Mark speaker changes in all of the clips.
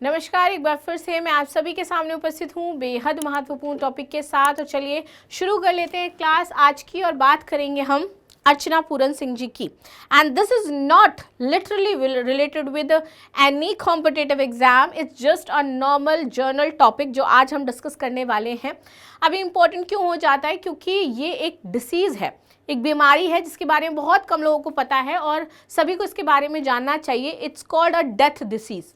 Speaker 1: नमस्कार, एक बार फिर से मैं आप सभी के सामने उपस्थित हूँ बेहद महत्वपूर्ण टॉपिक के साथ। तो चलिए शुरू कर लेते हैं क्लास आज की और बात करेंगे हम अर्चना पूरन सिंह जी की। And this is not literally related with any competitive exam, it's just a normal journal topic जो आज हम डिस्कस करने वाले हैं। अभी इम्पोर्टेंट क्यों हो जाता है? क्योंकि ये एक डिसीज़ है, एक बीमारी है जिसके बारे में बहुत कम लोगों को पता है और सभी को इसके बारे में जानना चाहिए। It's called a death disease.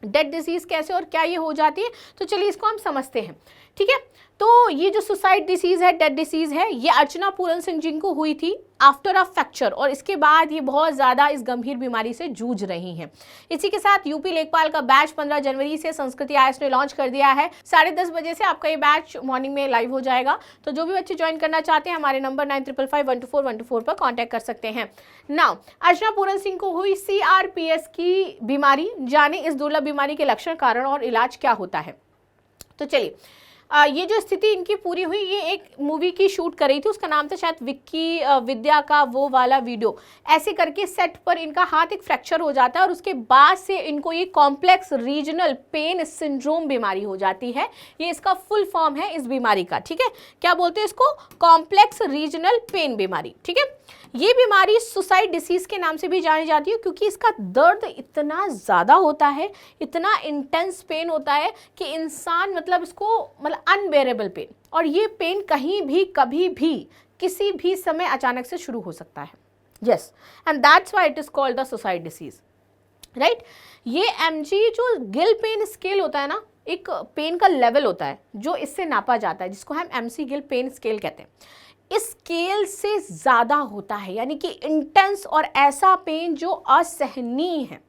Speaker 1: Death disease कैसे और क्या ये हो जाती है, तो चलिए इसको हम समझते हैं। ठीक है, तो ये जो सुसाइड डिसीज़ है, डेथ डिसीज़ है, ये अर्चना पूरन सिंह जी को हुई थी आफ्टर अ फ्रैक्चर और इसके बाद ये बहुत ज़्यादा इस गंभीर बीमारी से जूझ रही हैं। इसी के साथ यूपी लेखपाल का बैच 15 जनवरी से संस्कृति आईएएस ने लॉन्च कर दिया है। 10:30 बजे से आपका ये बैच मॉर्निंग में लाइव हो जाएगा। तो जो भी बच्चे ज्वाइन करना चाहते हैं हमारे नंबर 9555124124 पर कॉन्टैक्ट कर सकते हैं। नाउ अर्चना पूरन सिंह को हुई CRPS की बीमारी। जाने इस दुर्लभ बीमारी के लक्षण, कारण और इलाज क्या होता है। तो चलिए ये जो स्थिति इनकी पूरी हुई, ये एक मूवी की शूट कर रही थी, उसका नाम था शायद विक्की विद्या का वो वाला वीडियो। ऐसे करके सेट पर इनका हाथ एक फ्रैक्चर हो जाता है और उसके बाद से इनको ये कॉम्प्लेक्स रीजनल पेन सिंड्रोम बीमारी हो जाती है। ये इसका फुल फॉर्म है इस बीमारी का। ठीक है, क्या बोलते हैं इसको? कॉम्प्लेक्स रीजनल पेन बीमारी। ठीक है, ये बीमारी सुसाइड डिसीज के नाम से भी जानी जाती है क्योंकि इसका दर्द इतना ज़्यादा होता है, इतना इंटेंस पेन होता है कि इंसान मतलब इसको अनबेरेबल पेन, और ये पेन कहीं भी कभी भी किसी भी समय अचानक से शुरू हो सकता है। Yes, and that's why it is called the suicide disease, right. ये MG जो गिल पेन स्केल होता है ना, एक पेन का लेवल होता है जो इससे नापा जाता है, जिसको हम MC गिल पेन स्केल कहते हैं। इस स्केल से ज़्यादा होता है, यानी कि इंटेंस और ऐसा पेन जो असहनीय है,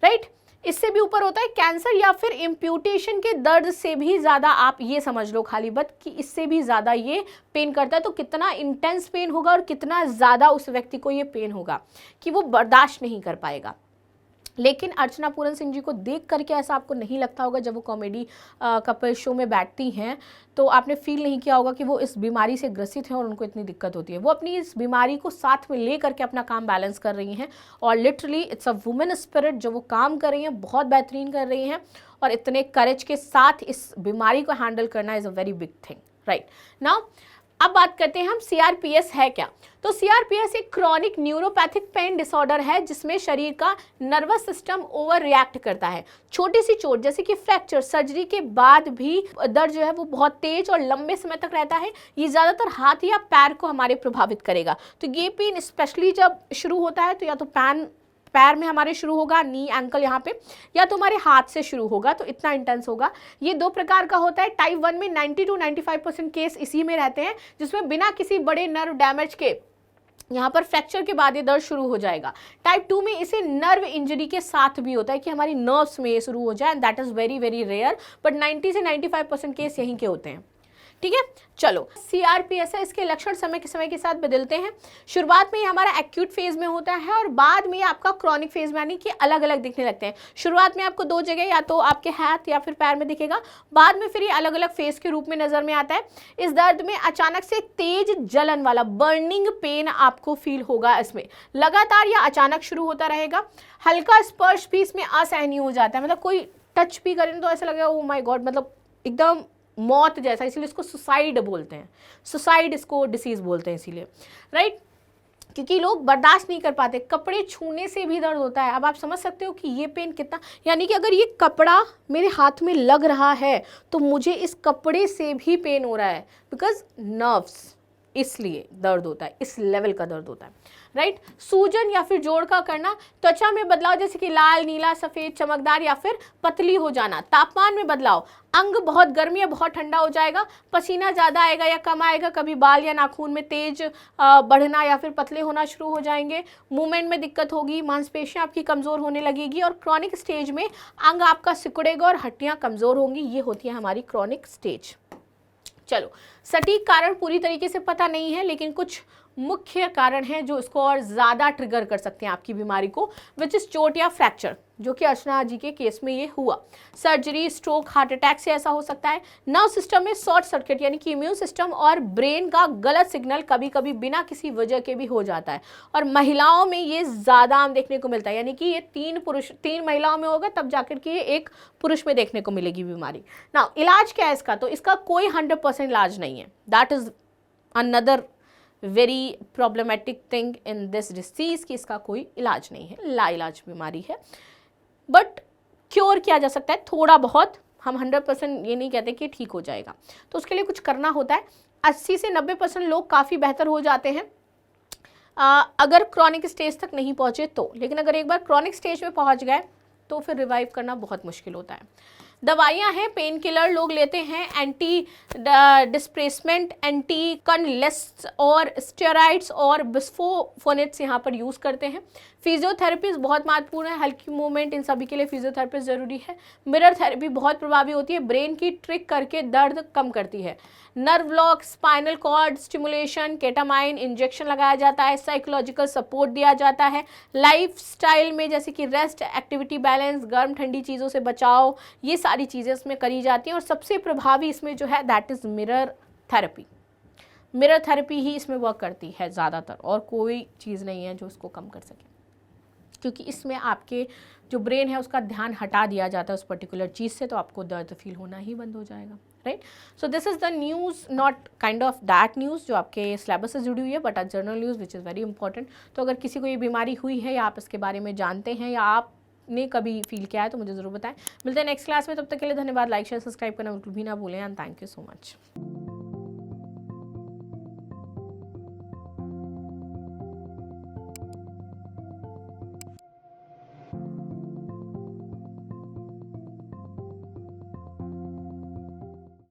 Speaker 1: राइट। इससे भी ऊपर होता है कैंसर या फिर इम्प्यूटेशन के दर्द से भी ज़्यादा। आप ये समझ लो खाली बत कि इससे भी ज़्यादा ये पेन करता है। तो कितना इंटेंस पेन होगा और कितना ज़्यादा उस व्यक्ति को ये पेन होगा कि वो बर्दाश्त नहीं कर पाएगा। लेकिन अर्चना पूरन सिंह जी को देख करके ऐसा आपको नहीं लगता होगा, जब वो कॉमेडी कपल शो में बैठती हैं तो आपने फील नहीं किया होगा कि वो इस बीमारी से ग्रसित हैं और उनको इतनी दिक्कत होती है। वो अपनी इस बीमारी को साथ में ले करके अपना काम बैलेंस कर रही हैं और literally it's a women spirit जो वो काम कर रही हैं, बहुत बेहतरीन कर रही हैं। और इतने करेज के साथ इस बीमारी को हैंडल करना is a very big thing, right. Now अब बात करते हैं हम CRPS है क्या। तो CRPS एक क्रॉनिक न्यूरोपैथिक पेन डिसऑर्डर है जिसमें शरीर का नर्वस सिस्टम ओवर रिएक्ट करता है। छोटी सी चोट जैसे कि फ्रैक्चर, सर्जरी के बाद भी दर्द जो है वो बहुत तेज और लंबे समय तक रहता है। ये ज़्यादातर हाथ या पैर को हमारे प्रभावित करेगा। तो ये पेन स्पेशली जब शुरू होता है तो या तो पैर में हमारे शुरू होगा, नी एंकल यहाँ पे, या तो हमारे हाथ से शुरू होगा, तो इतना इंटेंस होगा। ये 2 प्रकार का होता है। टाइप 1 में 90 to 95% केस इसी में रहते हैं, जिसमें बिना किसी बड़े नर्व डैमेज के यहाँ पर फ्रैक्चर के बाद ये दर्द शुरू हो जाएगा। टाइप 2 में इसे नर्व इंजरी के साथ भी होता है कि हमारी नर्व्स में ये शुरू हो जाए, and that is very very rare, but 90 से 95% केस यहीं के होते हैं। ठीक है, चलो CRPS है, इसके लक्षण समय के साथ बदलते हैं। शुरुआत में ये हमारा एक्यूट फेज में होता है और बाद में आपका क्रॉनिक फेज में, यानी कि अलग अलग दिखने लगते हैं। शुरुआत में आपको 2 जगह, या तो आपके हाथ या फिर पैर में दिखेगा, बाद में फिर ये अलग अलग फेज के रूप में नजर में आता है। इस दर्द में अचानक से तेज जलन वाला बर्निंग पेन आपको फील होगा। इसमें लगातार या अचानक शुरू होता रहेगा। हल्का स्पर्श भी इसमें असहनीय हो जाता है, मतलब कोई टच भी करें तो ऐसा लगेगा ओ माय गॉड, मतलब एकदम मौत जैसा। इसीलिए इसको सुसाइड बोलते हैं, सुसाइड इसको डिसीज बोलते हैं इसीलिए, राइट। क्योंकि लोग बर्दाश्त नहीं कर पाते, कपड़े छूने से भी दर्द होता है। अब आप समझ सकते हो कि ये पेन कितना, यानी कि अगर ये कपड़ा मेरे हाथ में लग रहा है तो मुझे इस कपड़े से भी पेन हो रहा है, बिकॉज नर्व्स, इसलिए दर्द होता है, इस लेवल का दर्द होता है, राइट। सूजन या फिर जोड़ का करना, त्वचा में बदलाव जैसे कि लाल, नीला, सफ़ेद, चमकदार या फिर पतली हो जाना, तापमान में बदलाव, अंग बहुत गर्म या बहुत ठंडा हो जाएगा, पसीना ज़्यादा आएगा या कम आएगा, कभी बाल या नाखून में तेज बढ़ना या फिर पतले होना शुरू हो जाएंगे, मूवमेंट में दिक्कत होगी, मांसपेशियां आपकी कमज़ोर होने लगेगी, और क्रॉनिक स्टेज में अंग आपका सिकुड़ेगा और हड्डियाँ कमज़ोर होंगी। ये होती है हमारी क्रॉनिक स्टेज। चलो, सटीक कारण पूरी तरीके से पता नहीं है, लेकिन कुछ मुख्य कारण हैं जो इसको और ज़्यादा ट्रिगर कर सकते हैं आपकी बीमारी को, विच इज़ चोट या फ्रैक्चर, जो कि अर्चना जी के केस में ये हुआ। सर्जरी, स्ट्रोक, हार्ट अटैक से ऐसा हो सकता है। नर्व सिस्टम में शॉर्ट सर्किट यानी कि इम्यून सिस्टम और ब्रेन का गलत सिग्नल कभी कभी बिना किसी वजह के भी हो जाता है, और महिलाओं में ये ज़्यादा आम देखने को मिलता है, यानी कि ये 3 महिलाओं में होगा तब जाकर के ये एक पुरुष में देखने को मिलेगी बीमारी ना। इलाज क्या है इसका? तो इसका कोई 100% इलाज नहीं है। That is another very problematic thing in this disease कि इसका कोई इलाज नहीं है, लाइलाज बीमारी है, बट क्योर किया जा सकता है थोड़ा बहुत। हम 100% ये नहीं कहते कि ठीक हो जाएगा, तो उसके लिए कुछ करना होता है। 80 से 90% लोग काफ़ी बेहतर हो जाते हैं अगर क्रॉनिक स्टेज तक नहीं पहुँचे तो, लेकिन अगर एक बार क्रॉनिक स्टेज में पहुँच गए तो फिर रिवाइव करना बहुत मुश्किल होता है। दवाइयाँ हैं, पेन किलर लोग लेते हैं, एंटी डिस्प्लेसमेंट, एंटी कन्वलेसेंस और स्टेरॉइड्स और बिस्फोफोनेट्स यहाँ पर यूज़ करते हैं। फिजियोथेरेपी बहुत महत्वपूर्ण है, हल्की मूवमेंट, इन सभी के लिए फिजियोथेरेपी ज़रूरी है। मिरर थेरेपी बहुत प्रभावी होती है, ब्रेन की ट्रिक करके दर्द कम करती है। Nerve block, spinal cord stimulation, ketamine injection लगाया जाता है, साइकोलॉजिकल सपोर्ट दिया जाता है। लाइफस्टाइल में जैसे कि रेस्ट, एक्टिविटी बैलेंस, गर्म ठंडी चीज़ों से बचाव, ये सारी चीज़ें इसमें करी जाती हैं। और सबसे प्रभावी इसमें जो है that is mirror therapy. Mirror therapy ही इसमें वर्क करती है ज़्यादातर, और कोई चीज़ नहीं है जो इसको कम कर सके, क्योंकि इसमें आपके जो ब्रेन है उसका ध्यान हटा दिया जाता है उस पर्टिकुलर चीज़ से, तो आपको दर्द फील होना ही बंद हो जाएगा, right. So this is the news, not kind of that news जो आपके सिलेबस से जुड़ी हुई है, but a journal news which is very important. तो अगर किसी को ये बीमारी हुई है या आप इसके बारे में जानते हैं या आपने कभी फील किया है तो मुझे ज़रूर बताएं। मिलते हैं नेक्स्ट क्लास में, तब तक के लिए धन्यवाद। लाइक शेयर सब्सक्राइब करना बिल्कुल भी ना भूलें, and thank you so much.